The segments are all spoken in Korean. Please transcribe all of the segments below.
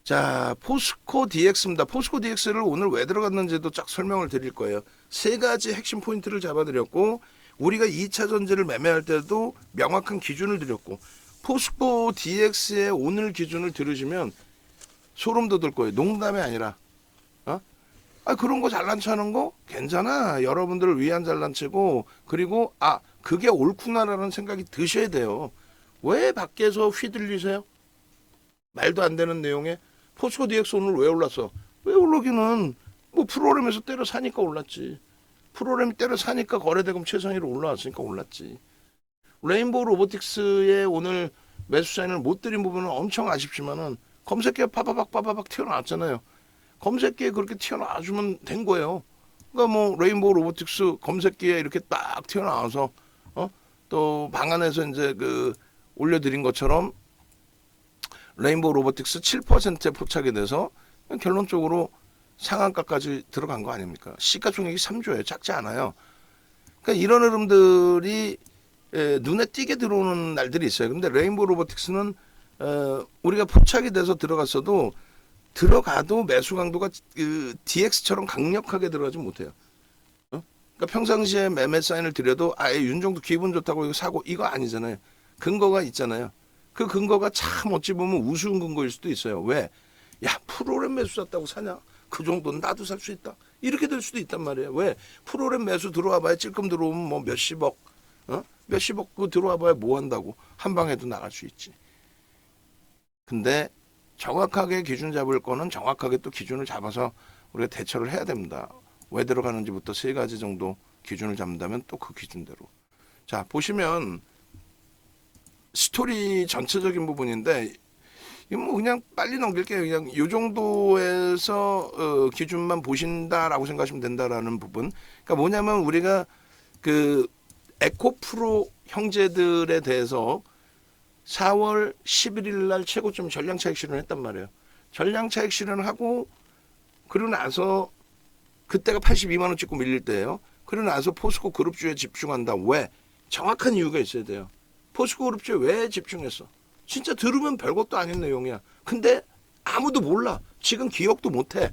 자, 포스코 DX입니다. 포스코 DX를 오늘 왜 들어갔는지도 쫙 설명을 드릴 거예요. 세 가지 핵심 포인트를 잡아드렸고, 우리가 2차 전지를 매매할 때도 명확한 기준을 드렸고, 포스코 DX의 오늘 기준을 들으시면 소름 돋을 거예요. 농담이 아니라. 그런 거 잘난 체하는 거 괜찮아. 여러분들을 위한 잘난 체고, 그리고 그게 옳구나라는 생각이 드셔야 돼요. 왜 밖에서 휘둘리세요? 말도 안 되는 내용에 포스코 DX 오늘 왜 올랐어? 왜 올라기는 뭐 프로그램에서 때려 사니까 올랐지. 프로그램 때려 사니까 거래대금 최상위로 올라왔으니까 올랐지. 레인보우 로보틱스의 오늘 매수 사인을 못 드린 부분은 엄청 아쉽지만은 검색기에 파바박 튀어나왔잖아요. 검색기에 그렇게 튀어나와주면 된 거예요. 그러니까 뭐 레인보우 로보틱스 검색기에 이렇게 딱 튀어나와서 또 방안에서 이제 그 올려드린 것처럼 레인보우 로보틱스 7%에 포착이 돼서 결론적으로 상한가까지 들어간 거 아닙니까? 시가총액이 3조예요. 작지 않아요. 그러니까 이런 흐름들이 눈에 띄게 들어오는 날들이 있어요. 근데 레인보우 로보틱스는 우리가 포착이 돼서 들어갔어도 매수 강도가 그 DX처럼 강력하게 들어가지 못해요. 그러니까 평상시에 매매 사인을 드려도 윤종도 기분 좋다고 이거 사고 이거 아니잖아요. 근거가 있잖아요. 그 근거가 참 어찌 보면 우스운 근거일 수도 있어요. 왜? 야, 프로그램 매수 샀다고 사냐? 그 정도는 나도 살 수 있다. 이렇게 될 수도 있단 말이에요. 왜? 프로그램 매수 들어와 봐야 찔끔 들어오면 뭐 몇십억, 몇십억 그 들어와 봐야 뭐 한다고. 한 방에도 나갈 수 있지. 근데 정확하게 기준 잡을 거는 정확하게 또 기준을 잡아서 우리가 대처를 해야 됩니다. 왜 들어가는지부터 세 가지 정도 기준을 잡는다면 또 그 기준대로. 자, 보시면 스토리 전체적인 부분인데 이거 뭐 그냥 빨리 넘길게요. 그냥 이 정도에서 기준만 보신다라고 생각하시면 된다라는 부분. 그러니까 뭐냐면 우리가 그 에코프로 형제들에 대해서 4월 11일 날 최고점 전량 차익 실현을 했단 말이에요. 전량 차익 실현을 하고 그러고 나서 그때가 82만 원 찍고 밀릴 때예요. 그러고 나서 포스코 그룹주에 집중한다. 왜? 정확한 이유가 있어야 돼요. 포스코 그룹주에 왜 집중했어? 진짜 들으면 별것도 아닌 내용이야. 근데 아무도 몰라. 지금 기억도 못해.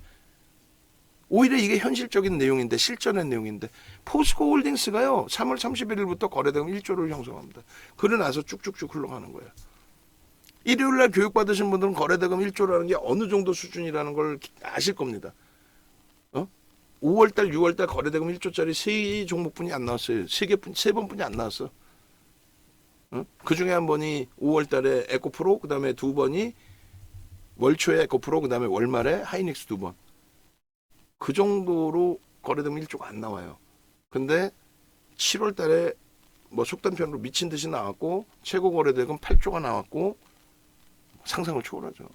오히려 이게 현실적인 내용인데 실전의 내용인데 포스코 홀딩스가요. 3월 31일부터 거래대금 1조를 형성합니다. 그러고 나서 쭉쭉쭉 흘러가는 거예요. 일요일날 교육받으신 분들은 거래대금 1조라는 게 어느 정도 수준이라는 걸 아실 겁니다. 5월달, 6월달 거래대금 1조짜리 세 종목분이 안 나왔어요. 세 번뿐이 안 나왔어. 그 중에 한 번이 5월달에 에코프로, 그 다음에 두 번이 월초에 에코프로, 그 다음에 월말에 하이닉스 두 번. 그 정도로 거래대금 1조가 안 나와요. 근데 7월달에 뭐 속단편으로 미친 듯이 나왔고 최고 거래대금 8조가 나왔고 상상을 초월하죠.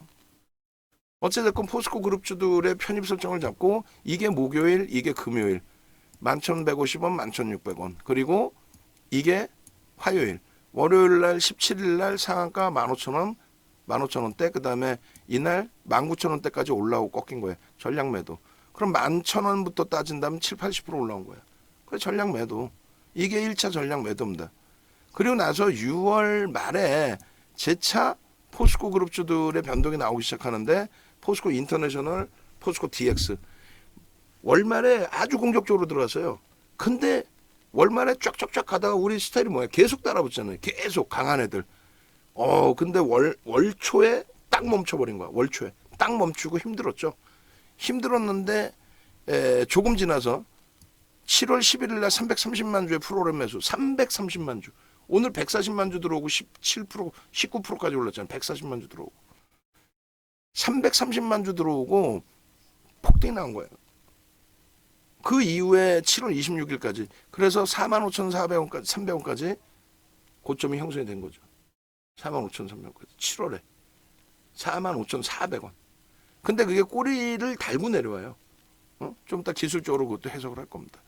어쨌든 포스코 그룹주들의 편입 설정을 잡고 이게 목요일, 이게 금요일 11,150원, 11,600원 그리고 이게 화요일 월요일 날 17일 날 상한가 15,000원, 15,000원대 그 다음에 이날 19,000원대까지 올라오고 꺾인 거예요. 전량 매도. 그럼 11,000원부터 따진다면 7, 80% 올라온 거예요. 그래 전량 매도. 이게 1차 전량 매도입니다. 그리고 나서 6월 말에 재차 포스코 그룹주들의 변동이 나오기 시작하는데 포스코 인터내셔널, 포스코 DX 월말에 아주 공격적으로 들어갔어요. 근데 월말에 쫙쫙쫙 가다가 우리 스타일이 뭐야? 계속 따라붙잖아요. 계속 강한 애들. 근데 월초에 딱 멈춰버린 거야. 월초에 딱 멈추고 힘들었죠. 힘들었는데 조금 지나서 7월 11일 날 330만 주의 프로그램 매수 330만 주. 오늘 140만 주 들어오고 17%, 19%까지 올랐잖아요. 140만 주 들어오고. 330만 주 들어오고 폭등이 나온 거예요. 그 이후에 7월 26일까지. 그래서 45,400원까지, 300원까지 고점이 형성이 된 거죠. 45,300원까지. 7월에. 45,400원. 근데 그게 꼬리를 달고 내려와요. 좀 이따 기술적으로 그것도 해석을 할 겁니다.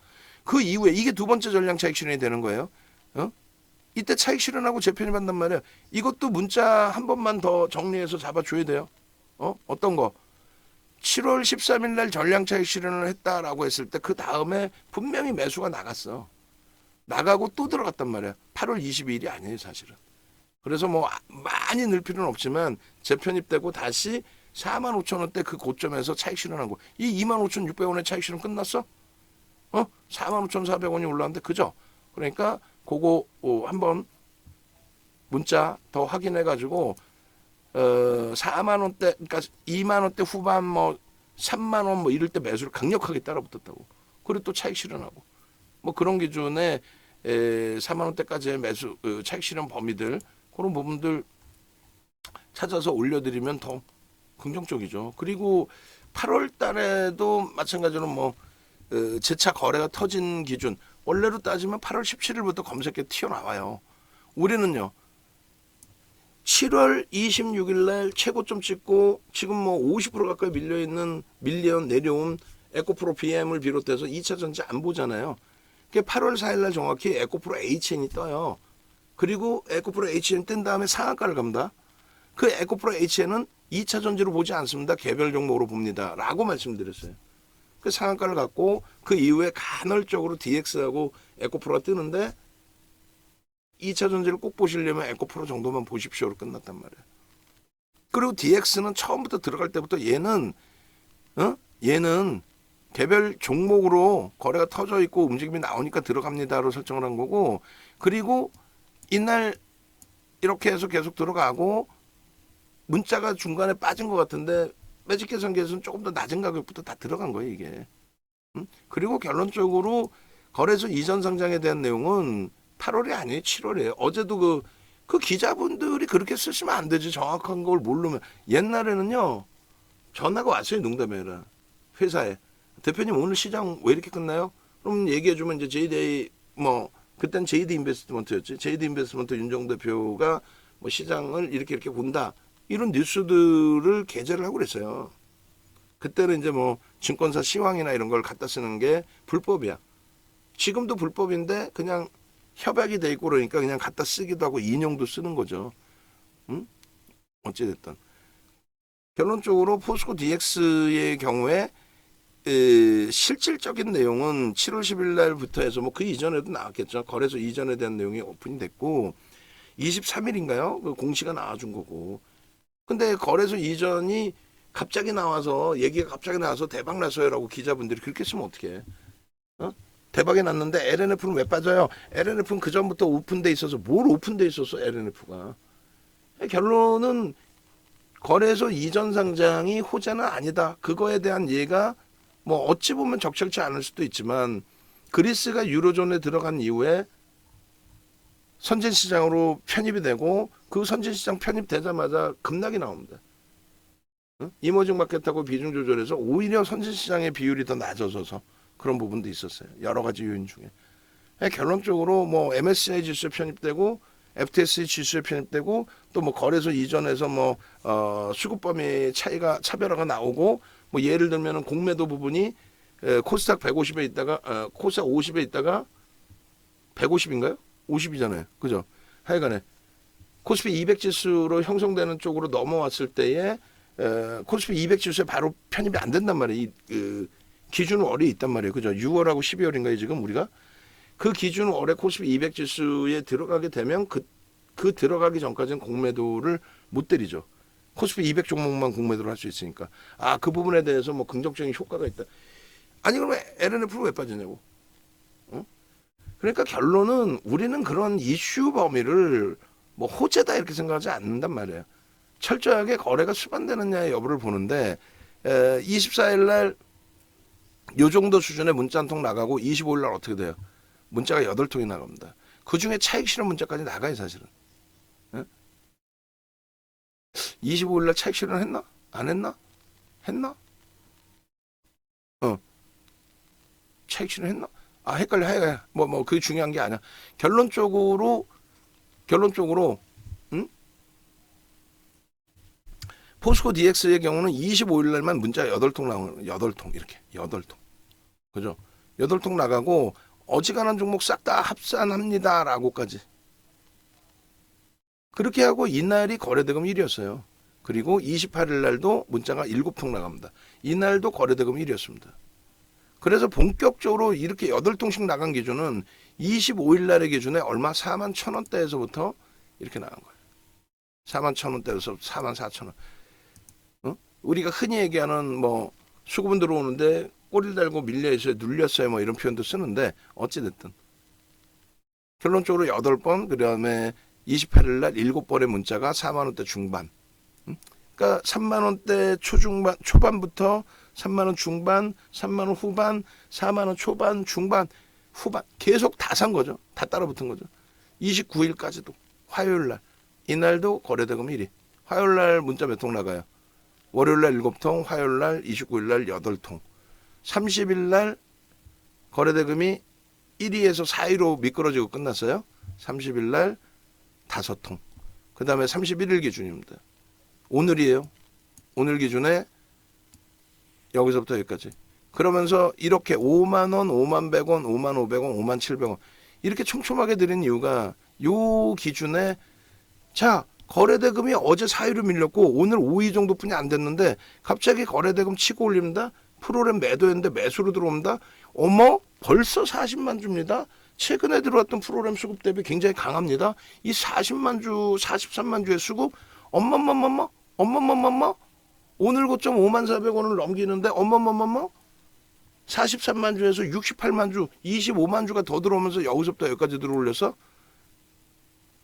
그 이후에 이게 두 번째 전량 차익 실현이 되는 거예요. 이때 차익 실현하고 재편입 한단 말이에요. 이것도 문자 한 번만 더 정리해서 잡아줘야 돼요. 어떤 거? 7월 13일 날 전량 차익 실현을 했다라고 했을 때 그 다음에 분명히 매수가 나갔어. 나가고 또 들어갔단 말이야. 8월 22일이 아니에요, 사실은. 그래서 뭐 많이 늘 필요는 없지만 재편입되고 다시 45,000원대 그 고점에서 차익 실현하고 이 25,600원의 차익 실현 끝났어? 45,400원이 올라왔는데 그죠? 그러니까 그거 한번 문자 더 확인해 가지고 4만 원대 그러니까 2만 원대 후반 뭐 3만 원 뭐 이럴 때 매수를 강력하게 따라붙었다고. 그리고 또 차익 실현하고. 뭐 그런 기준에 4만 원대까지의 매수 차익 실현 범위들 그런 부분들 찾아서 올려드리면 더 긍정적이죠. 그리고 8월 달에도 마찬가지로 뭐 재차 거래가 터진 기준 원래로 따지면 8월 17일부터 검색에 튀어나와요. 우리는요 7월 26일 날 최고점 찍고 지금 뭐 50% 가까이 내려온 에코프로 BM을 비롯해서 2차 전지 안 보잖아요. 8월 4일 날 정확히 에코프로 HN이 떠요. 그리고 에코프로 HN 뜬 다음에 상한가를 갑니다. 그 에코프로 HN은 2차 전지로 보지 않습니다. 개별 종목으로 봅니다. 라고 말씀드렸어요. 그 상한가를 갖고 그 이후에 간헐적으로 DX하고 에코프로가 뜨는데 2차 전지를 꼭 보시려면 에코프로 정도만 보십시오로 끝났단 말이에요. 그리고 DX는 처음부터 들어갈 때부터 얘는 개별 종목으로 거래가 터져 있고 움직임이 나오니까 들어갑니다로 설정을 한 거고 그리고 이날 이렇게 해서 계속 들어가고 문자가 중간에 빠진 것 같은데 매직 계산기에서는 조금 더 낮은 가격부터 다 들어간 거예요 이게. 그리고 결론적으로 거래소 이전 상장에 대한 내용은 8월이 아니에요 7월이에요. 어제도 그 기자분들이 그렇게 쓰시면 안 되지. 정확한 걸 모르면. 옛날에는요 전화가 왔어요. 농담이 아니라 회사에 대표님 오늘 시장 왜 이렇게 끝나요? 그럼 얘기해주면 이제 JD 뭐 그땐 JD 인베스트먼트였지. JD 인베스트먼트 윤정 대표가 뭐 시장을 이렇게 본다. 이런 뉴스들을 게재를 하고 그랬어요. 그때는 이제 뭐 증권사 시황이나 이런 걸 갖다 쓰는 게 불법이야. 지금도 불법인데 그냥 협약이 돼 있고 그러니까 그냥 갖다 쓰기도 하고 인용도 쓰는 거죠. 어찌됐든. 결론적으로 포스코 DX의 경우에 실질적인 내용은 7월 10일 날부터 해서 뭐 그 이전에도 나왔겠죠. 거래소 이전에 대한 내용이 오픈이 됐고 23일인가요? 그 공시가 나와준 거고. 근데 거래소 이전이 갑자기 나와서 얘기가 갑자기 나와서 대박 났어요라고 기자분들이 그렇게 쓰면 어떡해. 대박이 났는데 LNF는 왜 빠져요? LNF는 그 전부터 오픈돼 있어서 뭘 오픈돼 있었어 LNF가. 결론은 거래소 이전 상장이 호재는 아니다. 그거에 대한 이해가 뭐 어찌 보면 적절치 않을 수도 있지만 그리스가 유로존에 들어간 이후에 선진시장으로 편입이 되고 그 선진시장 편입되자마자 급락이 나옵니다. 이머징 마켓하고 비중 조절해서 오히려 선진시장의 비율이 더 낮아져서 그런 부분도 있었어요. 여러 가지 요인 중에. 결론적으로 뭐 MSCI 지수에 편입되고 FTSE 지수에 편입되고 또 뭐 거래소 이전에서 뭐 수급 범위 차별화가 나오고 뭐 예를 들면은 공매도 부분이 코스닥 150에 있다가 코스닥 50에 있다가 150인가요? 50이잖아요. 그죠? 하여간에 코스피 200 지수로 형성되는 쪽으로 넘어왔을 때에 코스피 200 지수에 바로 편입이 안 된단 말이에요. 기준 월이 있단 말이에요. 그죠? 6월하고 12월인가요, 지금 우리가? 그 기준 월에 코스피 200 지수에 들어가게 되면 그 들어가기 전까지는 공매도를 못 때리죠. 코스피 200 종목만 공매도를 할 수 있으니까. 그 부분에 대해서 뭐 긍정적인 효과가 있다. 아니 그러면 LNF는 왜 빠지냐고. 그러니까 결론은 우리는 그런 이슈 범위를 뭐 호재다 이렇게 생각하지 않는단 말이에요. 철저하게 거래가 수반되느냐의 여부를 보는데 24일 날 요 정도 수준의 문자 한 통 나가고 25일 날 어떻게 돼요? 문자가 8통이 나갑니다. 그중에 차익 실현 문자까지 나가요 사실은. 25일 날 차익 실현 했나? 안 했나? 했나? 차익 실현 했나? 헷갈려. 뭐 그게 중요한 게 아니야. 결론적으로 포스코 DX의 경우는 25일 날만 문자 8통 나오는 8통 이렇게 8통. 그죠? 8통 나가고 어지간한 종목 싹 다 합산합니다라고까지. 그렇게 하고 이날이 거래대금 1위였어요. 그리고 28일 날도 문자가 7통 나갑니다. 이날도 거래대금 1위였습니다. 그래서 본격적으로 이렇게 8통씩 나간 기준은 25일 날의 기준에 얼마 41,000원대에서부터 이렇게 나간 거예요. 41,000원대에서 44,000원. 우리가 흔히 얘기하는 뭐 수급은 들어오는데 꼬리를 달고 밀려 있어요, 눌렸어요, 뭐 이런 표현도 쓰는데 어찌됐든 결론적으로 8번, 그다음에 28일 날 7번의 문자가 4만 원대 중반. 그러니까 3만 원대 초중반 초반부터 3만 원 중반, 3만 원 후반, 4만 원 초반, 중반, 후반 계속 다 산 거죠. 다 따라붙은 거죠. 29일까지도 화요일 날 이날도 거래대금 1위. 화요일 날 문자 몇 통 나가요? 월요일 날 7통, 화요일 날 29일 날 8통. 30일 날 거래대금이 1위에서 4위로 미끄러지고 끝났어요. 30일 날 5통. 그 다음에 31일 기준입니다. 오늘이에요. 오늘 기준에 여기서부터 여기까지. 그러면서 이렇게 5만 원, 5만 100원, 5만 500원, 5만 700원 이렇게 촘촘하게 드린 이유가 요 기준에 자 거래대금이 어제 4위로 밀렸고 오늘 5위 정도뿐이 안 됐는데 갑자기 거래대금 치고 올립니다. 프로그램 매도했는데 매수로 들어옵니다. 어머 벌써 40만 주입니다. 최근에 들어왔던 프로그램 수급 대비 굉장히 강합니다. 이 40만 주, 43만 주의 수급 엄마엄마엄마 오늘 고점 5만 400원을 넘기는데 엄마엄마엄마 43만 주에서 68만 주, 25만 주가 더 들어오면서 여기서부터 여기까지 들어올려서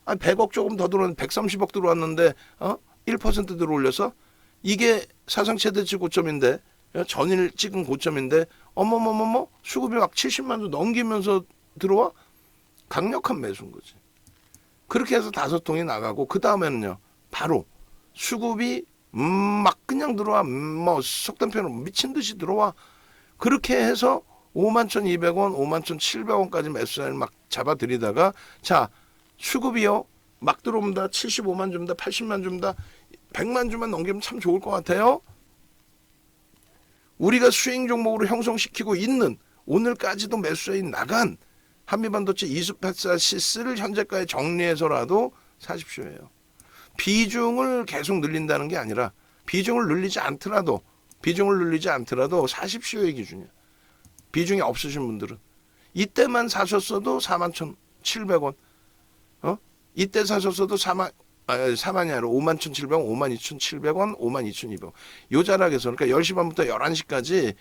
100억 조금 더 들어왔는데 130억 들어왔는데 1% 들어올려서 이게 사상 최대치 고점인데 전일 찍은 고점인데 어머머머머 수급이 막 70만 주 넘기면서 들어와 강력한 매수인 거지. 그렇게 해서 5통이 나가고 그 다음에는요 바로 수급이 막 그냥 들어와 뭐 속된 표현으로 미친 듯이 들어와. 그렇게 해서 51,200원, 51,700원까지 매수자를 막 잡아들이다가 자 수급이요 막 들어옵니다. 75만 줍니다. 80만 줍니다. 100만 주만 넘기면 참 좋을 것 같아요. 우리가 수익 종목으로 형성시키고 있는 오늘까지도 매수자인 나간 한미반도체 이수패사시스를 현재가에 정리해서라도 사십시오예요. 비중을 계속 늘린다는 게 아니라 비중을 늘리지 않더라도 사십시오의 기준이야. 비중이 없으신 분들은 이때만 사셨어도 41,700원 이때 사셨어도 4만이 아니라 51,700원, 52,700원, 52,200원 요 자락에서 그러니까 10시 반부터 11시까지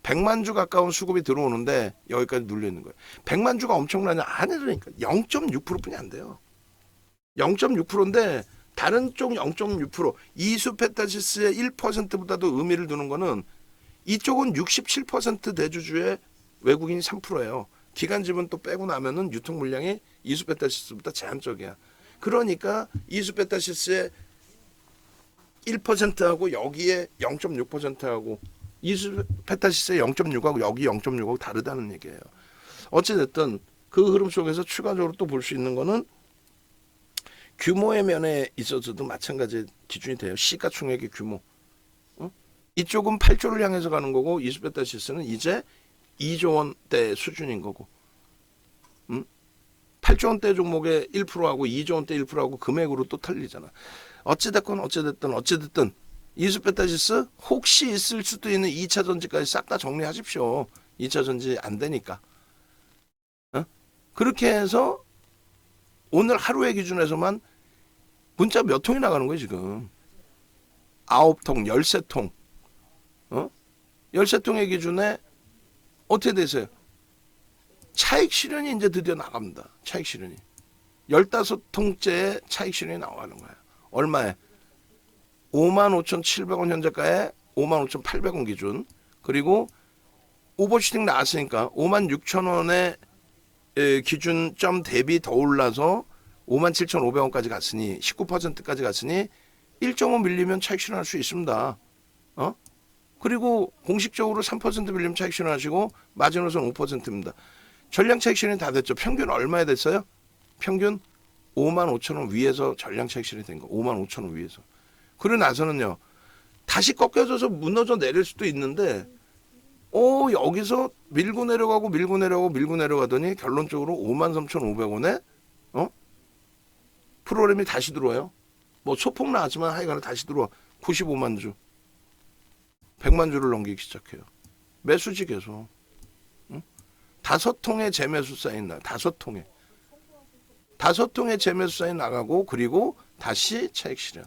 100만 주 가까운 수급이 들어오는데 여기까지 눌려 있는 거예요. 100만 주가 엄청나냐? 아니라니까 0.6%뿐이 안 돼요. 0.6%인데 다른 쪽 0.6% 이수페타시스의 1%보다도 의미를 두는 거는 이쪽은 67% 대주주의 외국인이 3%예요. 기간집은 또 빼고 나면은 유통 물량이 이수페타시스보다 제한적이야. 그러니까 이수페타시스의 1%하고 여기에 0.6%하고 이수페타시스의 0.6하고 여기 0.6하고 다르다는 얘기예요. 어찌됐든 그 흐름 속에서 추가적으로 또 볼 수 있는 거는 규모의 면에 있어서도 마찬가지 기준이 돼요. 시가총액의 규모. 이쪽은 8조를 향해서 가는 거고 이수페타시스는 이제 2조 원대 수준인 거고. 8조 원대 종목의 1%하고 2조 원대 1%하고 금액으로 또 틀리잖아. 어찌됐든 이수페타시스 혹시 있을 수도 있는 2차 전지까지 싹 다 정리하십시오. 2차 전지 안 되니까. 그렇게 해서 오늘 하루의 기준에서만 문자 몇 통이 나가는 거예요 지금. 9통, 13통. 13통의 기준에 어떻게 되세요? 차익 실현이 이제 드디어 나갑니다. 차익 실현이. 15통째의 차익 실현이 나가는 거예요. 얼마에? 55,700원 현재가에 55,800원 기준. 그리고 오버슈팅 나왔으니까 56,000원의 기준점 대비 더 올라서 57,500원까지 갔으니 19%까지 갔으니 1.5 밀리면 차익 실현할 수 있습니다. 그리고 공식적으로 3% 밀리면 차익 실현하시고 마지노선 5%입니다. 전량 차익 실현이 다 됐죠. 평균 얼마에 됐어요? 평균 55,000원 위에서 전량 차익 실현이 된 거. 55,000원 위에서. 그러고 나서는요. 다시 꺾여져서 무너져 내릴 수도 있는데 여기서 밀고 내려가더니 결론적으로 53,500원에 프로그램이 다시 들어와요. 뭐 소폭 나왔지만 하여간에 다시 들어와. 95만 주. 100만 주를 넘기기 시작해요. 매수지 계속. 5통의 재매수 사인 나. 5통의 재매수 사인 나가고 그리고 다시 차익 실현.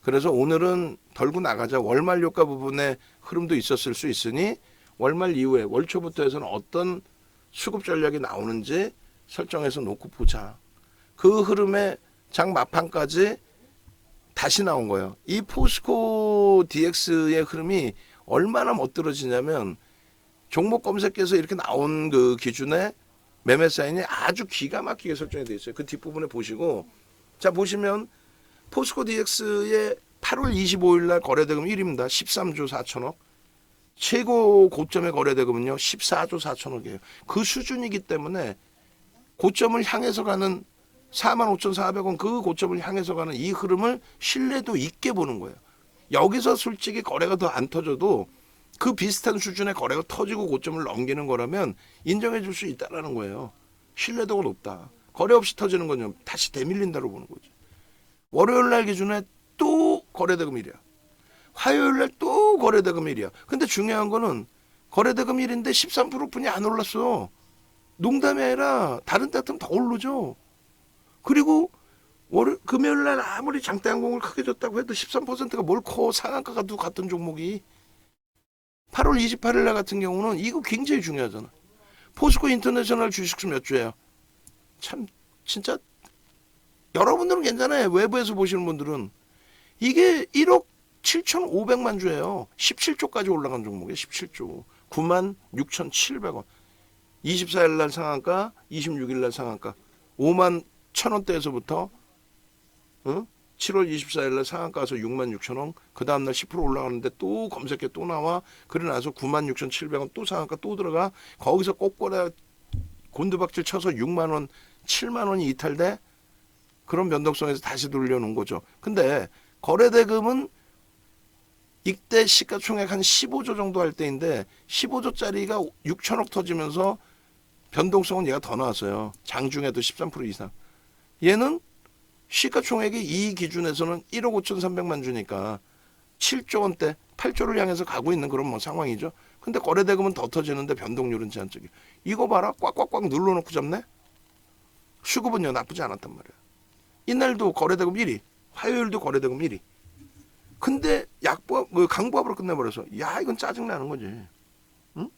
그래서 오늘은 덜고 나가자. 월말 효과 부분에 흐름도 있었을 수 있으니 월말 이후에 월초부터 해서는 어떤 수급 전략이 나오는지 설정해서 놓고 보자. 그 흐름에 장 막판까지 다시 나온 거예요. 이 포스코 DX의 흐름이 얼마나 멋들어지냐면 종목 검색해서 이렇게 나온 그 기준에 매매 사인이 아주 기가 막히게 설정이 되어 있어요. 그 뒷부분에 보시고, 자 보시면 포스코 DX의 8월 25일 날 거래대금 1위입니다. 13조 4천억. 최고 고점의 거래대금은요 14조 4천억이에요. 그 수준이기 때문에 고점을 향해서 가는 45,400원 그 고점을 향해서 가는 이 흐름을 신뢰도 있게 보는 거예요. 여기서 솔직히 거래가 더 안 터져도 그 비슷한 수준의 거래가 터지고 고점을 넘기는 거라면 인정해 줄 수 있다라는 거예요. 신뢰도가 높다. 거래 없이 터지는 건요 다시 대밀린다로 보는 거죠. 월요일 날 기준에 또 거래대금 1이야. 화요일 날 또 거래대금 1이야. 근데 중요한 거는 거래대금 1인데 13%뿐이 안 올랐어. 농담이 아니라 다른 때 같으면 더 오르죠. 그리고 금요일 날 아무리 장대항공을 크게 줬다고 해도 13%가 뭘 커. 상한가가 두 같은 종목이. 8월 28일 날 같은 경우는 이거 굉장히 중요하잖아. 포스코 인터내셔널 주식수 몇 주예요? 참 진짜 여러분들은 괜찮아요. 외부에서 보시는 분들은 이게 1억 7,500만 주예요. 17조까지 올라간 종목이에요. 17조. 96,700원. 24일 날 상한가, 26일 날 상한가. 5만 1,000원대에서부터 7월 24일 날 상한가 가서 66,000원. 그 다음날 10% 올라가는데 또 검색해 또 나와. 그래 나서 96,700원 또 상한가 또 들어가. 거기서 꼬꼬라 곤두박질 쳐서 6만원, 7만원이 이탈돼. 그런 변동성에서 다시 돌려놓은 거죠. 근데 거래대금은 이때 시가총액 한 15조 정도 할 때인데 15조짜리가 6천억 터지면서 변동성은 얘가 더 나왔어요. 장중에도 13% 이상. 얘는 시가총액이 이 기준에서는 1억 5,300만 주니까 7조 원대, 8조를 향해서 가고 있는 그런 뭐 상황이죠. 근데 거래대금은 더 터지는데 변동률은 제한적이에요. 이거 봐라. 꽉꽉꽉 눌러놓고 잡네. 수급은요 나쁘지 않았단 말이에요. 이날도 거래대금 1위, 화요일도 거래대금 1위. 근데 강보합으로 끝내버려서 야 이건 짜증나는 거지. 응?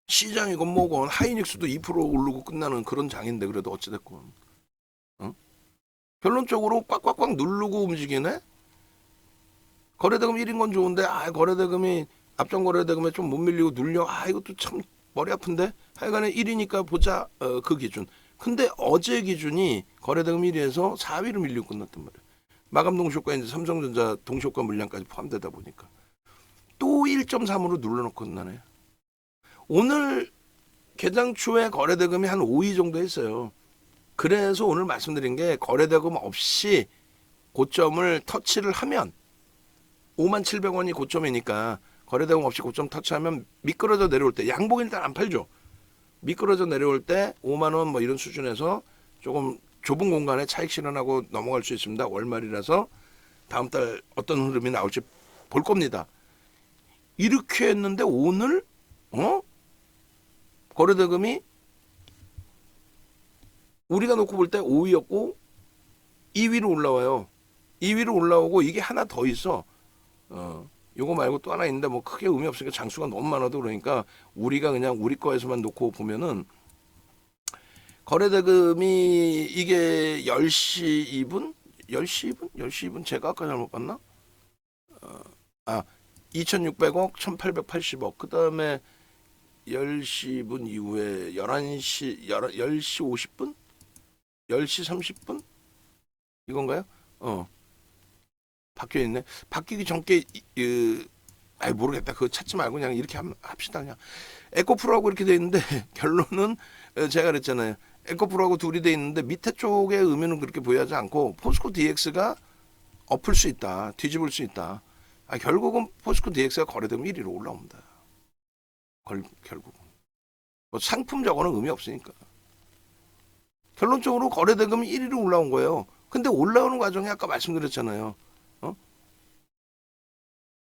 시장이건 뭐건 하이닉스도 2% 오르고 끝나는 그런 장인데 그래도 어찌됐건 응? 결론적으로 꽉꽉꽉 누르고 움직이네. 거래대금 1인 건 좋은데 거래대금이 앞전 거래대금에 좀 못 밀리고 눌려. 이것도 참 머리 아픈데 하여간에 1위니까 보자. 그 기준. 근데 어제 기준이 거래대금 1위에서 4위로 밀리고 끝났단 말이에요. 마감 동시효과 이제 삼성전자 동시효과 물량까지 포함되다 보니까 또 1.3으로 눌러놓고 끝나네요. 오늘 개장 초에 거래대금이 한 5위 정도 했어요. 그래서 오늘 말씀드린 게 거래대금 없이 고점을 터치를 하면 57,000원이 고점이니까 거래대금 없이 고점 터치하면 미끄러져 내려올 때 양봉 일단 안 팔죠. 미끄러져 내려올 때 5만 원 뭐 이런 수준에서 조금 좁은 공간에 차익 실현하고 넘어갈 수 있습니다. 월말이라서 다음 달 어떤 흐름이 나올지 볼 겁니다. 이렇게 했는데 오늘 거래대금이 우리가 놓고 볼 때 5위였고 2위로 올라와요. 2위로 올라오고 이게 하나 더 있어. 요거 말고 또 하나 있는데 뭐 크게 의미 없으니까 장수가 너무 많아도 그러니까 우리가 그냥 우리 거에서만 놓고 보면은 거래대금이 이게 10시 2분? 10시 2분? 10시 2분 제가 아까 잘못 봤나? 2,600억, 1,880억. 그 다음에 10시 2분 이후에 10시 50분? 10시 30분? 이건가요? 바뀌어 있네. 바뀌기 전께 모르겠다. 그거 찾지 말고 그냥 이렇게 합시다. 그냥 에코프로하고 이렇게 돼 있는데 결론은 제가 그랬잖아요. 에코프로하고 둘이 돼 있는데 밑에 쪽의 의미는 그렇게 보여하지 않고 포스코 DX가 엎을 수 있다. 뒤집을 수 있다. 결국은 포스코 DX가 거래되면 1위로 올라옵니다. 결국은. 뭐 상품적으로는 의미 없으니까. 결론적으로 거래대금이 1위로 올라온 거예요. 근데 올라오는 과정에 아까 말씀드렸잖아요.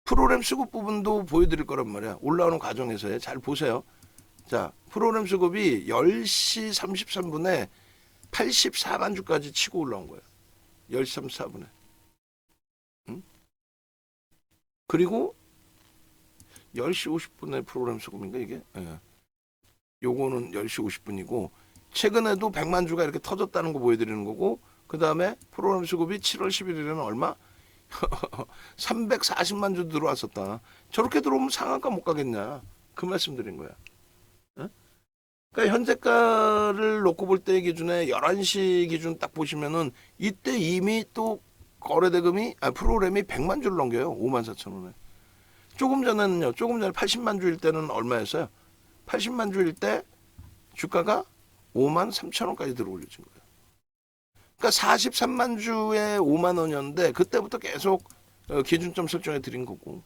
프로그램 수급 부분도 보여드릴 거란 말이야. 올라오는 과정에서요. 잘 보세요. 자, 프로그램 수급이 10시 33분에 84만 주까지 치고 올라온 거예요. 10시 34분에. 응? 그리고 10시 50분에 프로그램 수급인가 이게? 예. 요거는 10시 50분이고 최근에도 100만 주가 이렇게 터졌다는 거 보여드리는 거고 그 다음에 프로그램 수급이 7월 11일에는 얼마? 340만 주 들어왔었다. 저렇게 들어오면 상한가 못 가겠냐. 그 말씀 드린 거야. 예? 그러니까 현재가를 놓고 볼 때 기준에 11시 기준 딱 보시면은 이때 이미 또 거래대금이 프로그램이 100만 주를 넘겨요. 54,000원에. 조금 전에 80만 주일 때는 얼마였어요? 80만 주일 때 주가가 53,000원까지 들어올려진 거예요. 그러니까 43만 주에 5만 원이었는데 그때부터 계속 기준점 설정해 드린 거고.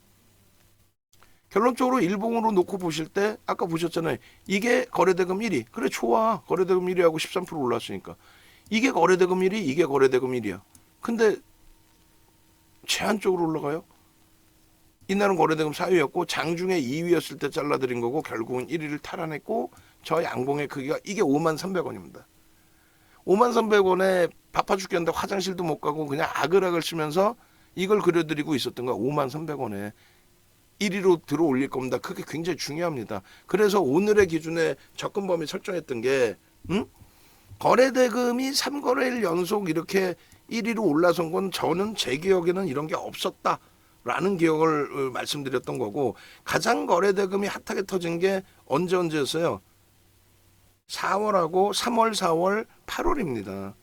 결론적으로 일봉으로 놓고 보실 때 아까 보셨잖아요. 이게 거래대금 1위. 그래 좋아. 거래대금 1위하고 13% 올랐으니까. 이게 거래대금 1위, 이게 거래대금 1위야. 근데 제한적으로 올라가요. 이날은 거래대금 4위였고 장중에 2위였을 때 잘라드린 거고 결국은 1위를 탈환했고 저 양봉의 크기가 이게 53,300원입니다. 53,300원에 바빠 죽겠는데 화장실도 못 가고 그냥 아글아글 쓰면서 이걸 그려드리고 있었던 거야. 53,300원에 1위로 들어올릴 겁니다. 그게 굉장히 중요합니다. 그래서 오늘의 기준에 접근 범위 설정했던 게 거래대금이 3거래일 연속 이렇게 1위로 올라선 건 저는 제 기억에는 이런 게 없었다라는 기억을 말씀드렸던 거고 가장 거래대금이 핫하게 터진 게 언제였어요? 4월하고 3월, 4월, 8월입니다.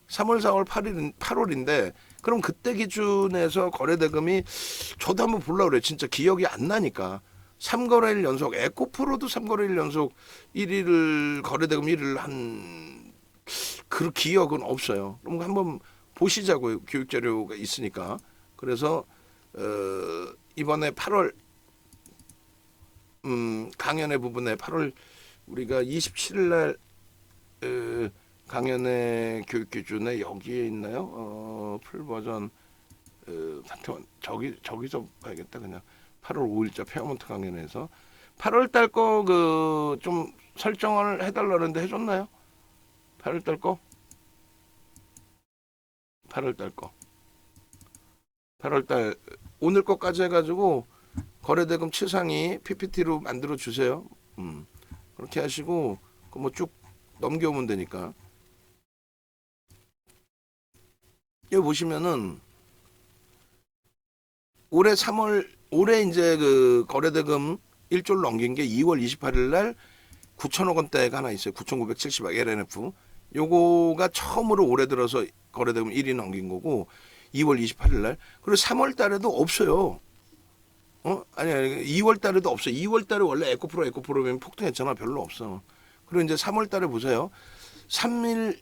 3월, 4월, 8월인데 그럼 그때 기준에서 거래대금이 저도 한번 보려고 그래요. 진짜 기억이 안 나니까. 3거래일 연속 에코프로도 3거래일 연속 1위를 거래대금 1위를 한 그 기억은 없어요. 그럼 한번 보시자고요. 교육자료가 있으니까. 그래서 이번에 8월 강연의 부분에 8월 우리가 27일 날 강연의 교육 기준에 여기에 있나요? 풀 버전 저기서 봐야겠다. 그냥 8월 5일자 페어먼트 강연에서 8월 달 거 그 좀 설정을 해달라는데 해줬나요? 8월 달 거? 8월 달 거. 8월 달 오늘 거까지 해가지고 거래대금 치상이 PPT로 만들어 주세요. 그렇게 하시고 뭐 쭉 넘겨오면 되니까. 여기 보시면은 올해 이제 그 거래대금 1조를 넘긴 게 2월 28일 날 9천억 원대가 하나 있어요. 9,970억 LNF. 요거가 처음으로 올해 들어서 거래대금 1위 넘긴 거고 2월 28일 날. 그리고 3월 달에도 없어요. 아니 2월 달에도 없어. 2월 달에 원래 에코프로면 폭등했잖아. 별로 없어. 그리고 이제 3월 달에 보세요. 3일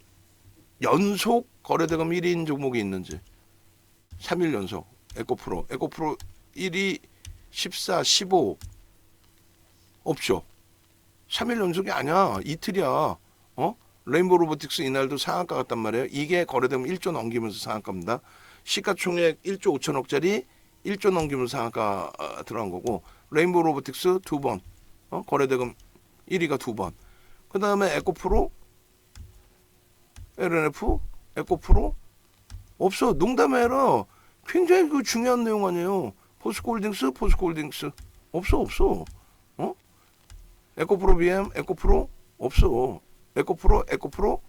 연속 거래대금 1위인 종목이 있는지. 3일 연속 에코프로 1위 14, 15 없죠. 3일 연속이 아니야. 이틀이야. 레인보우 로보틱스 이날도 상한가 갔단 말이에요. 이게 거래대금 1조 넘기면서 상한가입니다. 시가총액 1조 5천억짜리 1조 넘기면서 상한가 들어간 거고 레인보우 로보틱스 2번 거래대금 1위가 2번 그 다음에 에코프로 LNF 에코프로 없어. 농담해라. 굉장히 그 중요한 내용 아니에요. 포스코홀딩스 없어. 에코프로 BM 에코프로 없어. 에코프로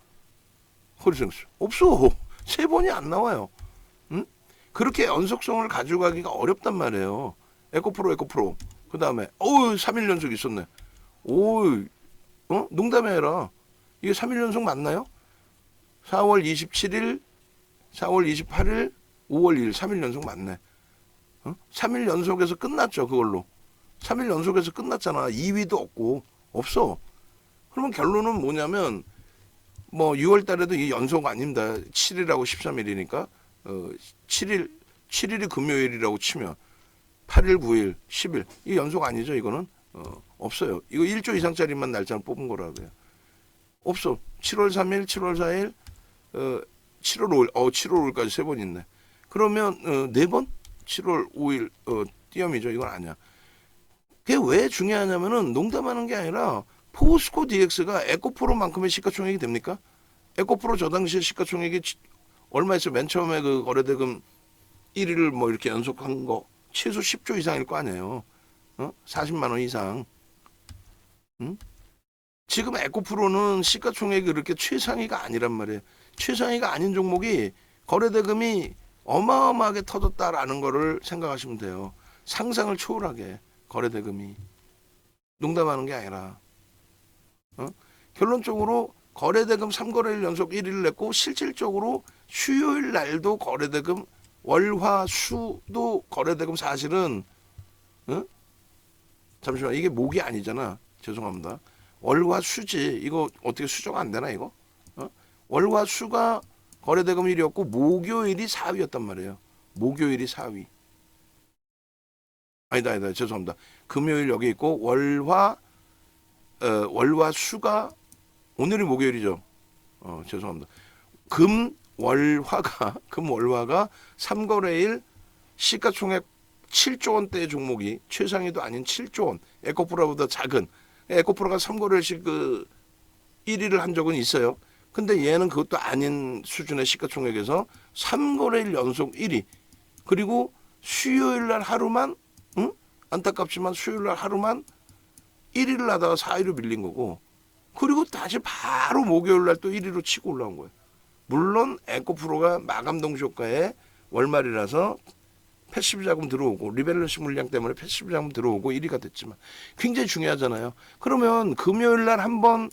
홀딩스 없어. 세 번이 안 나와요. 그렇게 연속성을 가져가기가 어렵단 말이에요. 에코프로 그 다음에 3일 연속 있었네. 농담이 아니라 이게 3일 연속 맞나요? 4월 27일 4월 28일 5월 2일 3일 연속 맞네. 3일 연속에서 끝났죠. 그걸로 3일 연속에서 끝났잖아. 2위도 없어. 그러면 결론은 뭐냐면 뭐 6월 달에도 이 연속 아닙니다. 7일하고 13일이니까 7일이 금요일이라고 치면 8일, 9일, 10일 이 연속 아니죠. 이거는 없어요. 이거 1조 이상짜리만 날짜를 뽑은 거라고요. 없어. 7월 3일, 7월 4일, 7월 5일, 7월 5일까지 세 번 있네. 그러면 네 번? 7월 5일 띄엄이죠. 이건 아니야. 그게 왜 중요하냐면은 농담하는 게 아니라 포스코 DX가 에코프로만큼의 시가총액이 됩니까? 에코프로 저 당시에 시가총액이 얼마 있어? 맨 처음에 그 거래대금 1위를 뭐 이렇게 연속한 거 최소 10조 이상일 거 아니에요. 40만 원 이상. 응? 지금 에코프로는 시가총액이 그렇게 최상위가 아니란 말이에요. 최상위가 아닌 종목이 거래대금이 어마어마하게 터졌다라는 거를 생각하시면 돼요. 상상을 초월하게 거래대금이. 농담하는 게 아니라. 결론적으로 거래대금 3거래일 연속 1위를 냈고 실질적으로 수요일 날도 거래대금 월화수도 거래대금 사실은 잠시만 이게 목이 아니잖아. 죄송합니다. 월화수지 이거 어떻게 수저가 안 되나 이거? 월화수가 거래대금 1위였고 목요일이 4위였단 말이에요. 목요일이 4위. 아니다 죄송합니다. 금요일 여기 있고 월화수가 오늘이 목요일이죠. 죄송합니다. 금월화가 3거래일 시가총액 7조 원대의 종목이 최상위도 아닌 7조 원. 에코프로보다 작은 에코프로가 3거래일씩 그 1위를 한 적은 있어요. 근데 얘는 그것도 아닌 수준의 시가총액에서 3거래일 연속 1위. 그리고 수요일 날 하루만 안타깝지만 수요일 날 하루만 1위를 하다가 4위로 밀린 거고 그리고 다시 바로 목요일 날 또 1위로 치고 올라온 거예요. 물론 에코프로가 마감 동시효과에 월말이라서 패시브 자금 들어오고 리밸런스 물량 때문에 패시브 자금 들어오고 1위가 됐지만 굉장히 중요하잖아요. 그러면 금요일 날 한번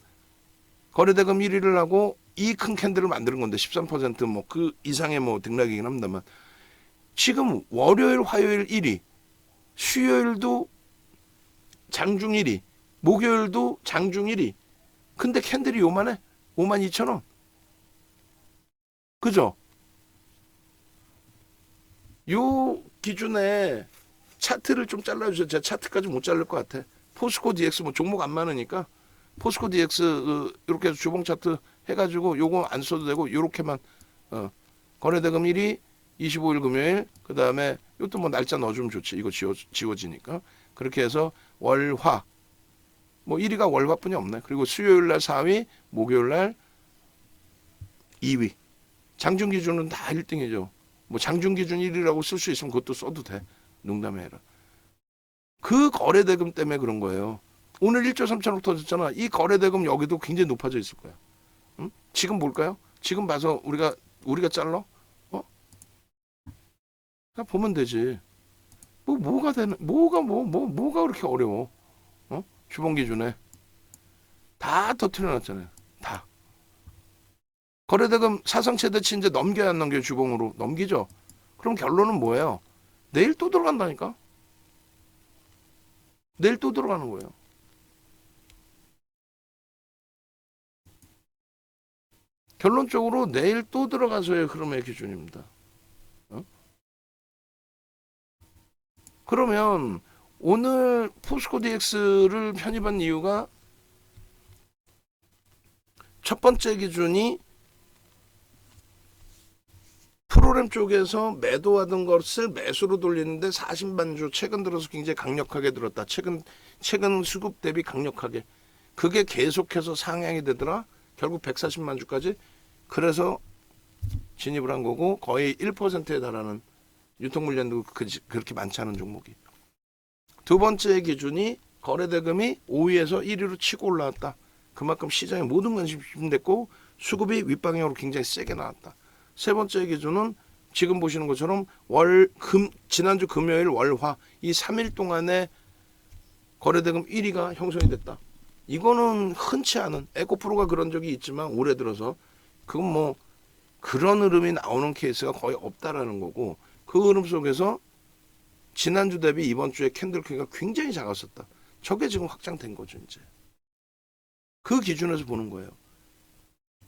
거래대금 1위를 하고 이 큰 캔들을 만드는 건데 13% 그 이상의 등락이긴 합니다만 지금 월요일 화요일 1위 수요일도 장중 1위 목요일도 장중 1위 근데 캔들이 요만해 52,000원 그죠? 요 기준에 차트를 좀 잘라주세요. 제가 차트까지 못 자를 것 같아. 포스코 DX 종목 안 많으니까 포스코 DX 이렇게 해서 주봉 차트 해가지고 요거 안 써도 되고 요렇게만 거래대금 1위 25일 금요일 그 다음에 이것도 날짜 넣어주면 좋지. 이거 지워지니까 그렇게 해서 월화 1위가 월화뿐이 없네. 그리고 수요일 날 4위 목요일 날 2위 장중 기준은 다 1등이죠. 장중 기준 1위라고 쓸 수 있으면 그것도 써도 돼. 농담이 아니라. 그 거래대금 때문에 그런 거예요. 오늘 1조 3천억 터졌잖아. 이 거래대금 여기도 굉장히 높아져 있을 거야. 응? 지금 볼까요? 지금 봐서 우리가 잘라? 그냥 보면 되지. 뭐가 그렇게 어려워? 주봉 기준에 다 터트려 놨잖아요. 다. 거래대금 사상 최대치 이제 넘겨야 안 넘겨요? 주봉으로 넘기죠. 그럼 결론은 뭐예요? 내일 또 들어간다니까. 내일 또 들어가는 거예요. 결론적으로 내일 또 들어가서의 흐름의 기준입니다. 그러면 오늘 포스코 DX를 편입한 이유가 첫 번째 기준이 프로그램 쪽에서 매도하던 것을 매수로 돌리는데 40만 주 최근 들어서 굉장히 강력하게 들었다. 최근 수급 대비 강력하게. 그게 계속해서 상향이 되더라. 결국 140만 주까지. 그래서 진입을 한 거고 거의 1%에 달하는 유통물량도 그렇게 많지 않은 종목이. 두 번째 기준이 거래대금이 5위에서 1위로 치고 올라왔다. 그만큼 시장에 모든 관심이 집중됐고 수급이 윗방향으로 굉장히 세게 나왔다. 세 번째 기준은 지금 보시는 것처럼 지난주 금요일 월화 이 3일 동안에 거래대금 1위가 형성이 됐다. 이거는 흔치 않은 에코프로가 그런 적이 있지만 올해 들어서 그건 그런 흐름이 나오는 케이스가 거의 없다라는 거고 그 흐름 속에서 지난주 대비 이번 주에 캔들 크기가 굉장히 작았었다. 저게 지금 확장된 거죠. 이제 그 기준에서 보는 거예요.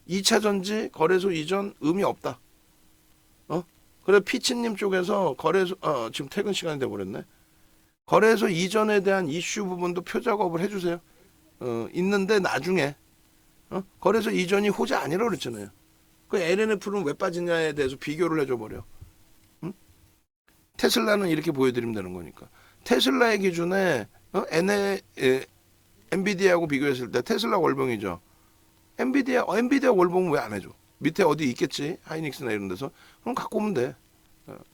2차 전지 거래소 이전 의미 없다. 그래 피치님 쪽에서 거래소 지금 퇴근 시간이 돼버렸네. 거래소 이전에 대한 이슈 부분도 표 작업을 해주세요. 있는데 나중에 거래소 이전이 호재 아니라고 그랬잖아요. 그 LNF는 왜 빠지냐에 대해서 비교를 해줘 버려. 테슬라는 이렇게 보여드리면 되는 거니까. 테슬라의 기준에 엔비디아하고 비교했을 때 테슬라 월봉이죠. 엔비디아 월봉은 왜 안 해줘? 밑에 어디 있겠지, 하이닉스나 이런 데서. 그럼 갖고 오면 돼.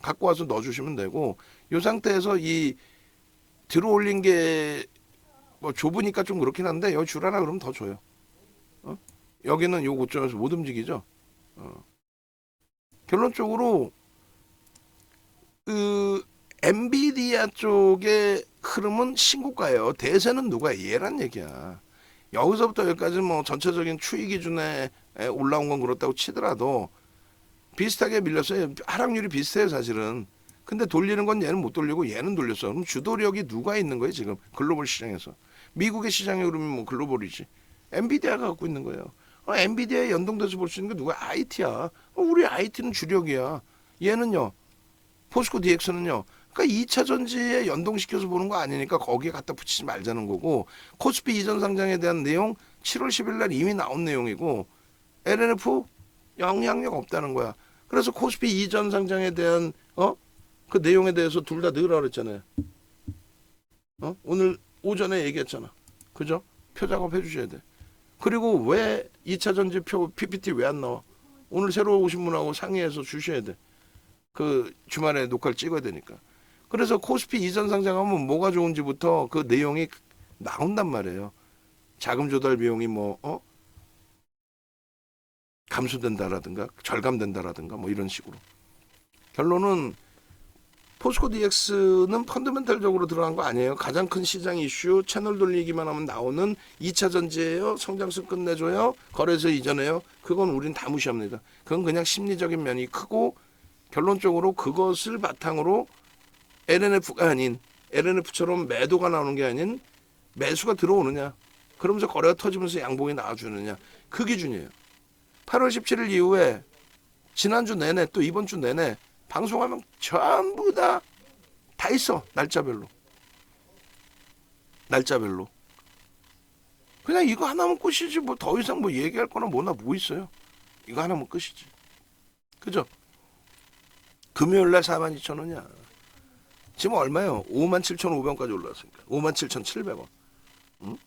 갖고 와서 넣어주시면 되고, 이 상태에서 이 들어올린 게 뭐 좁으니까 좀 그렇긴 한데, 여기 줄하나 그러면 더 줘요. 여기는 요 고점에서 못 움직이죠. 결론적으로 그 엔비디아 쪽의 흐름은 신고가예요. 대세는 누가? 얘란 얘기야. 여기서부터 여기까지 뭐 전체적인 추이 기준에 올라온 건 그렇다고 치더라도 비슷하게 밀렸어요. 하락률이 비슷해요, 사실은. 근데 돌리는 건 얘는 못 돌리고 얘는 돌렸어. 그럼 주도력이 누가 있는 거예요, 지금? 글로벌 시장에서. 미국의 시장에 그러면 뭐 글로벌이지. 엔비디아가 갖고 있는 거예요. 엔비디아에 연동돼서 볼 수 있는 게 누가? IT야. 우리 IT는 주력이야. 얘는요. 포스코 DX는요. 그러니까 2차 전지에 연동시켜서 보는 거 아니니까 거기에 갖다 붙이지 말자는 거고, 코스피 이전 상장에 대한 내용 7월 10일 날 이미 나온 내용이고, LNF 영향력 없다는 거야. 그래서 코스피 이전 상장에 대한 그 내용에 대해서 둘 다 넣으라 그랬잖아요. 오늘 오전에 얘기했잖아. 그죠? 표 작업해 주셔야 돼. 그리고 왜 2차 전지 표 PPT 왜 안 나와? 오늘 새로 오신 분하고 상의해서 주셔야 돼. 그 주말에 녹화를 찍어야 되니까. 그래서 코스피 이전 상장하면 뭐가 좋은지부터 그 내용이 나온단 말이에요. 자금 조달 비용이 감소된다라든가 절감된다라든가 뭐 이런 식으로. 결론은 포스코 DX는 펀더멘탈적으로 들어간 거 아니에요. 가장 큰 시장 이슈 채널 돌리기만 하면 나오는 2차 전지예요. 성장성 끝내줘요. 거래소 이전해요. 그건 우린 다 무시합니다. 그건 그냥 심리적인 면이 크고, 결론적으로 그것을 바탕으로 LNF가 아닌, LNF처럼 매도가 나오는 게 아닌 매수가 들어오느냐, 그러면서 거래가 터지면서 양봉이 나와주느냐, 그 기준이에요. 8월 17일 이후에 지난주 내내 또 이번 주 내내 방송하면 전부 다 있어. 날짜별로. 그냥 이거 하나면 끝이지. 뭐 더 이상 뭐 얘기할 거나 뭐나 뭐 있어요. 이거 하나면 끝이지. 그죠? 금요일날 42,000원이야. 지금 얼마요? 57,500원까지 올라왔으니까. 57,700원. 응?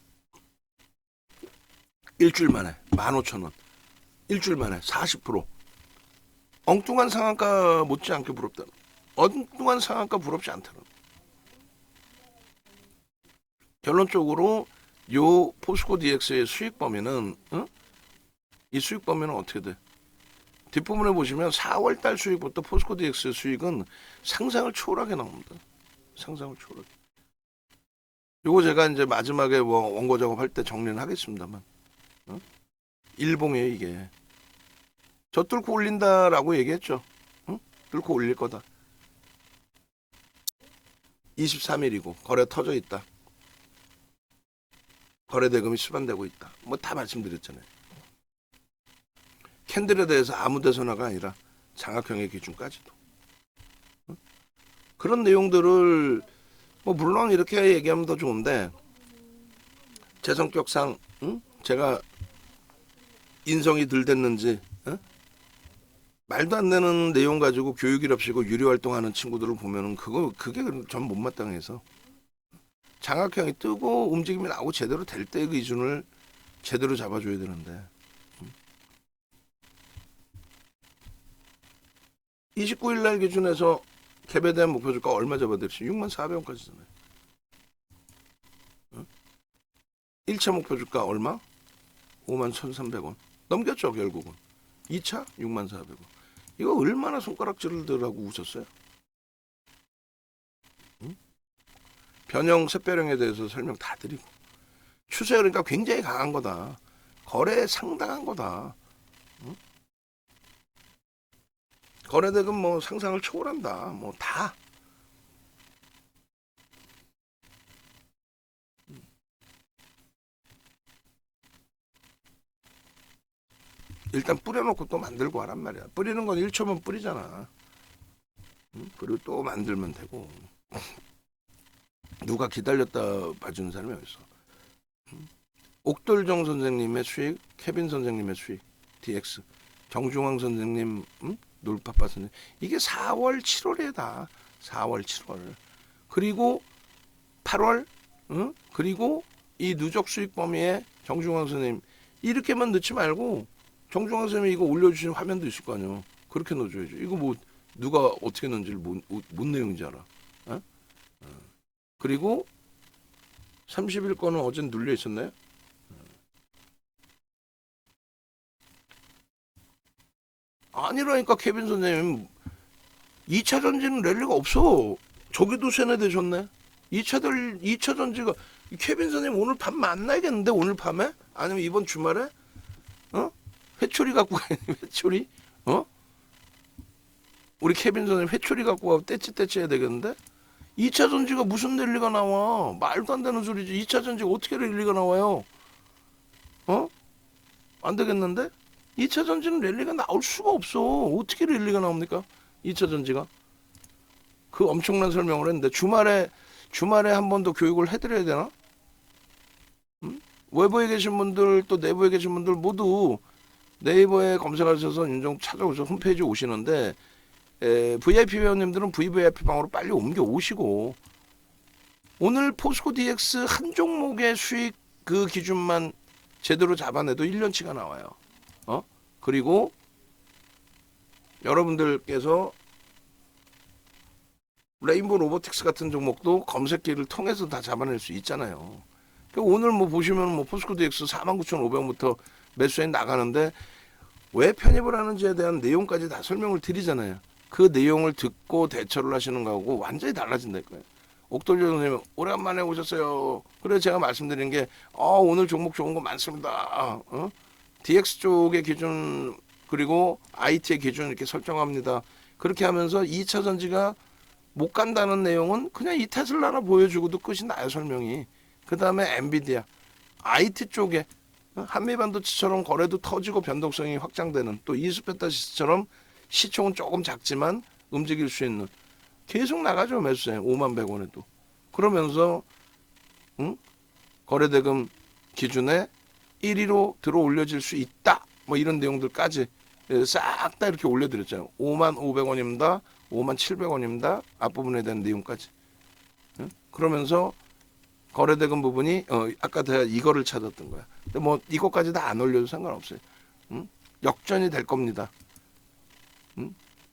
일주일 만에 15,000원. 일주일 만에 40%. 엉뚱한 상한가 못지않게 부럽다. 엉뚱한 상한가 부럽지 않다는. 결론적으로 요 포스코 DX의 수익 범위는 이 수익 범위는 어떻게 돼? 뒷부분에 보시면 4월달 수익부터 포스코 DX 수익은 상상을 초월하게 나옵니다. 상상을 초월하게. 요거 제가 이제 마지막에 뭐 원고 작업할 때 정리는 하겠습니다만, 일봉이에요 이게. 저 뚫고 올린다라고 얘기했죠. 뚫고 올릴 거다. 23일이고 거래 터져 있다. 거래 대금이 수반되고 있다. 뭐 다 말씀드렸잖아요. 캔들에 대해서 아무 데서나가 아니라 장학형의 기준까지도. 그런 내용들을 뭐 물론 이렇게 얘기하면 더 좋은데, 제 성격상 제가 인성이 덜 됐는지 말도 안 되는 내용 가지고 교육이랍시고 유료활동하는 친구들을 보면은 그게 전 못마땅해서, 장학형이 뜨고 움직임이 나오고 제대로 될 때 그 기준을 제대로 잡아줘야 되는데, 29일 날 기준에서 갭에 대한 목표 주가 얼마 잡아드렸지? 64,000원까지잖아요. 1차 목표 주가 얼마? 51,300원. 넘겼죠 결국은. 2차 64,000원. 이거 얼마나 손가락질들하고 웃었어요? 변형, 샛별형에 대해서 설명 다 드리고, 추세 그러니까 굉장히 강한 거다. 거래에 상당한 거다. 거래대금 뭐 상상을 초월한다. 뭐 다. 일단 뿌려놓고 또 만들고 하란 말이야. 뿌리는 건 1초면 뿌리잖아. 그리고 또 만들면 되고. 누가 기다렸다 봐주는 사람이 어딨어. 옥돌정 선생님의 수익, 케빈 선생님의 수익, DX, 정중앙 선생님, 놀파파 선생님. 이게 4월, 7월에다. 4월, 7월. 그리고 8월, 그리고 이 누적 수익 범위에 정중앙 선생님. 이렇게만 넣지 말고 정중앙 쌤이 이거 올려주신 화면도 있을 거 아니에요. 그렇게 넣어줘야죠. 이거 뭐 누가 어떻게 넣은지를 뭔 내용인지 알아. 어? 그리고 30일 거는 어제 눌려 있었나요? 아니라니까 케빈 선생님. 2차 전지는 랠리가 없어. 저기도 세뇌되셨네. 2차 전지가 케빈 선생님 오늘 밤 만나야겠는데 오늘 밤에? 아니면 이번 주말에? 어? 회초리 갖고 가야 돼. 회초리? 어? 우리 케빈 선생님 회초리 갖고 가고 떼치 해야 되겠는데? 2차 전지가 무슨 랠리가 나와? 말도 안 되는 소리지. 2차 전지가 어떻게 랠리가 나와요? 어? 안 되겠는데? 2차 전지는 랠리가 나올 수가 없어. 어떻게 랠리가 나옵니까? 2차 전지가. 그 엄청난 설명을 했는데 주말에 한 번 더 교육을 해드려야 되나? 외부에 계신 분들 또 내부에 계신 분들 모두 네이버에 검색하셔서 윤정 찾아오셔서 홈페이지 오시는데 VIP 회원님들은 VVIP 방으로 빨리 옮겨 오시고 오늘 포스코 DX 한 종목의 수익 그 기준만 제대로 잡아내도 1년치가 나와요. 그리고 여러분들께서 레인보 로보틱스 같은 종목도 검색기를 통해서 다 잡아낼 수 있잖아요. 그러니까 오늘 뭐 보시면 뭐 포스코 DX 49,500원부터 매수에 나가는데 왜 편입을 하는지에 대한 내용까지 다 설명을 드리잖아요. 그 내용을 듣고 대처를 하시는 거하고 완전히 달라진다니까요. 옥돌려 선생님 오랜만에 오셨어요. 그래서 제가 말씀드린 게 오늘 종목 좋은 거 많습니다. DX 쪽의 기준 그리고 IT의 기준 이렇게 설정합니다. 그렇게 하면서 2차 전지가 못 간다는 내용은 그냥 이 테슬라나 보여주고도 끝이 나요 설명이. 그 다음에 엔비디아 IT 쪽에 한미반도체처럼 거래도 터지고 변동성이 확장되는 또 이수페타시스처럼 시총은 조금 작지만 움직일 수 있는 계속 나가죠 매수세 51,100원에도. 그러면서 거래대금 기준에 1위로 들어 올려질 수 있다. 뭐 이런 내용들까지 싹 다 이렇게 올려드렸잖아요. 55,000원입니다. 57,000원입니다. 앞부분에 대한 내용까지. 그러면서 거래대금 부분이 아까 제가 이거를 찾았던 거야. 근데 뭐 이것까지 다 안 올려도 상관없어요. 역전이 될 겁니다.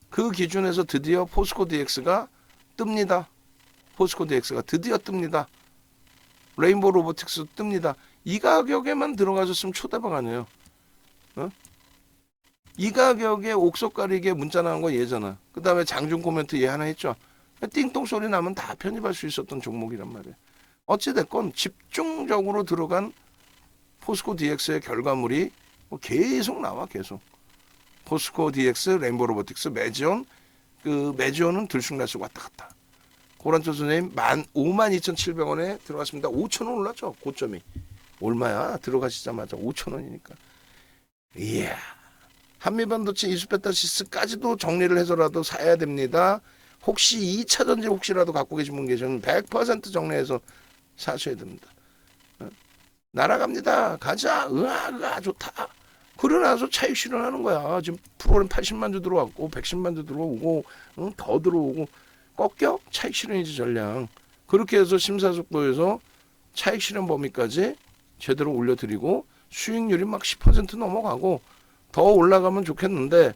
그 기준에서 드디어 포스코 DX가 뜹니다. 포스코 DX가 드디어 뜹니다. 레인보 로보틱스 뜹니다. 이 가격에만 들어가셨으면 초대박 아니에요. 이 가격에 옥석 가리게 문자 나온 거 얘잖아. 그 다음에 장중 코멘트 얘 하나 했죠. 띵동 소리 나면 다 편입할 수 있었던 종목이란 말이에요. 어찌됐건 집중적으로 들어간 포스코 DX의 결과물이 계속 나와 계속. 포스코 DX, 레인보 로보틱스, 매지온. 그 매지온은 들쑥날쑥 왔다 갔다. 고란초 선생님 52,700원에 들어갔습니다. 5,000원 올랐죠 고점이. 얼마야? 들어가시자마자 5,000원이니까. 이야. 한미반도체 이수페타시스까지도 정리를 해서라도 사야 됩니다. 혹시 2차 전지 혹시라도 갖고 계신 분 계시면 100% 정리해서 사셔야 됩니다. 날아갑니다. 가자. 으아 좋다. 그러고 나서 차익 실현하는 거야. 지금 프로그램 80만 주 들어왔고 110만 주 들어오고 더 들어오고 꺾여? 차익 실현이지 전량. 그렇게 해서 심사숙고해서 차익 실현 범위까지 제대로 올려드리고 수익률이 막 10% 넘어가고 더 올라가면 좋겠는데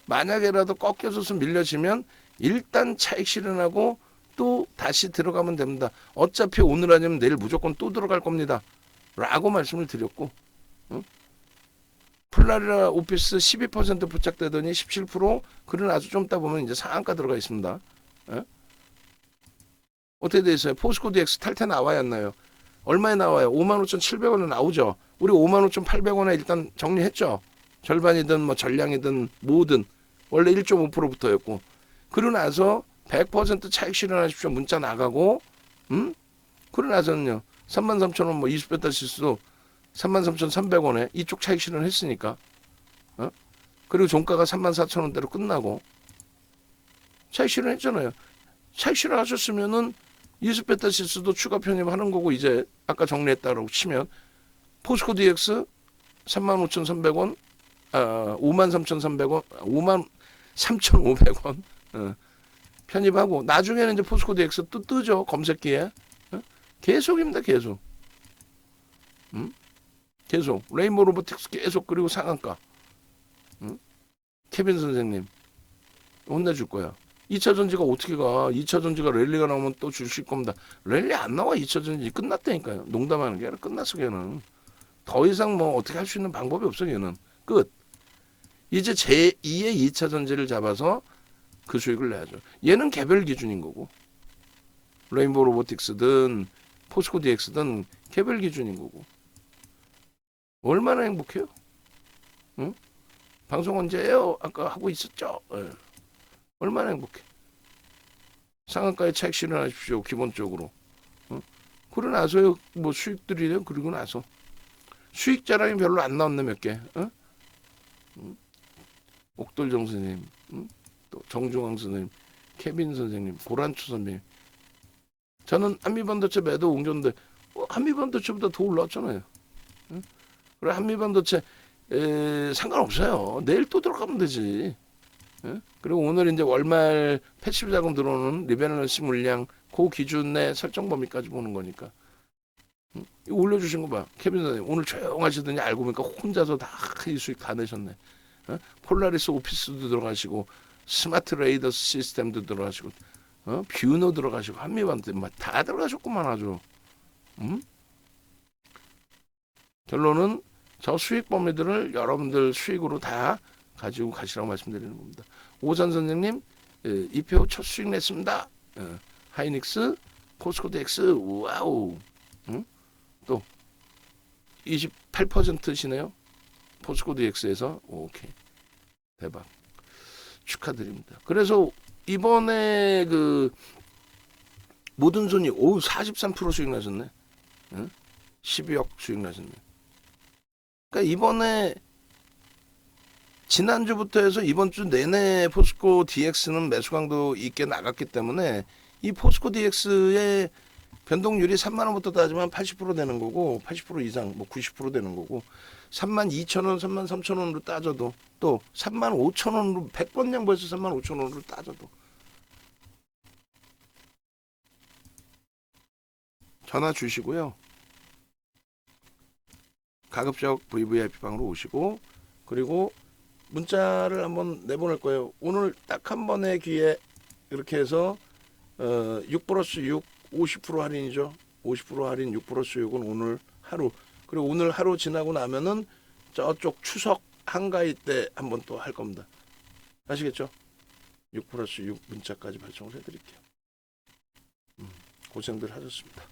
만약에라도 꺾여서 밀려지면 일단 차익 실현하고 또 다시 들어가면 됩니다. 어차피 오늘 아니면 내일 무조건 또 들어갈 겁니다. 라고 말씀을 드렸고 플라리아 오피스 12% 부착되더니 17% 그런 아주 좀 있다 보면 이제 상한가 들어가 있습니다. 어떻게 돼 있어요? 포스코 DX 탈퇴 나와야 안 나요? 얼마에 나와요? 55,700원에 나오죠. 우리 55,800원에 일단 정리했죠. 절반이든 뭐 전량이든 뭐든 원래 1.5%부터였고 그러고 나서 100% 차익 실현하십시오 문자 나가고 그러고 나서는요 33,000원 뭐 이수페타시스도 33,300원에 이쪽 차익 실현했으니까 그리고 종가가 34,000원대로 끝나고 차익 실현했잖아요. 차익 실현하셨으면은 이수페타시스도 추가 편입하는 거고 이제 아까 정리했다라고 치면 포스코 DX 35,300원 53,300원 53,500원 편입하고 나중에는 이제 포스코 DX 또 뜨죠 검색기에 계속입니다 계속 계속 레인보 로보틱스 계속 그리고 상한가 케빈 선생님 혼내줄 거야. 2차 전지가 어떻게 가? 2차 전지가 랠리가 나오면 또 주실 겁니다. 랠리 안 나와. 2차 전지 끝났다니까요. 농담하는 게 아니라 끝났어 걔는. 더 이상 뭐 어떻게 할 수 있는 방법이 없어 걔는. 끝. 이제 제2의 2차 전지를 잡아서 그 수익을 내야죠. 얘는 개별 기준인 거고. 레인보우 로보틱스든 포스코 DX든 개별 기준인 거고. 얼마나 행복해요? 응? 방송 언제예요? 아까 하고 있었죠? 예. 얼마나 행복해. 상한가에 차익 실현하십시오. 기본적으로. 응? 그러고 나서요. 뭐 수익들이래요. 그리고 나서. 수익 자랑이 별로 안 나왔네 몇 개. 응? 옥돌정 선생님. 응? 또 정중앙 선생님. 케빈 선생님. 고란추 선생님. 저는 한미반도체 매도 옮겼는데 한미반도체보다 더 올라왔잖아요. 응? 그래 한미반도체 상관없어요. 내일 또 들어가면 되지. 응? 그리고 오늘 이제 월말 패시브 자금 들어오는 리베럴런스 물량 그 기준 내 설정 범위까지 보는 거니까. 응? 이거 올려주신 거 봐. 케빈 선생님 오늘 조용하시더니 알고 보니까 혼자서 다 이 수익 다 내셨네. 어? 폴라리스 오피스도 들어가시고 스마트 레이더 시스템도 들어가시고 뷰너 들어가시고 한미반도체 다 들어가셨구만 아주. 응? 결론은 저 수익 범위들을 여러분들 수익으로 다 가지고 가시라고 말씀드리는 겁니다. 오산 선생님 IPO 첫 수익 냈습니다. 하이닉스, 포스코 DX 와우. 응? 또 28%시네요. 포스코 DX에서 오케이 대박 축하드립니다. 그래서 이번에 그 모든 손이 43% 수익 나셨네. 응? 12억 수익 나셨네. 그러니까 이번에 지난주부터 해서 이번 주 내내 포스코 DX는 매수 강도 있게 나갔기 때문에 이 포스코 DX의 변동률이 3만 원부터 따지면 80% 되는 거고 80% 이상 뭐 90% 되는 거고 3만 2천 원, 3만 3천 원으로 따져도 또 3만 5천 원으로 100번 양보해서 3만 5천 원으로 따져도 전화 주시고요. 가급적 VVIP 방으로 오시고 그리고 문자를 한번 내보낼 거예요. 오늘 딱 한 번의 기회 이렇게 해서 6 플러스 6 50% 할인이죠. 50% 할인 6 플러스 6은 오늘 하루. 그리고 오늘 하루 지나고 나면은 저쪽 추석 한가위 때 한번 또 할 겁니다. 아시겠죠? 6 플러스 6 문자까지 발송을 해드릴게요. 고생들 하셨습니다.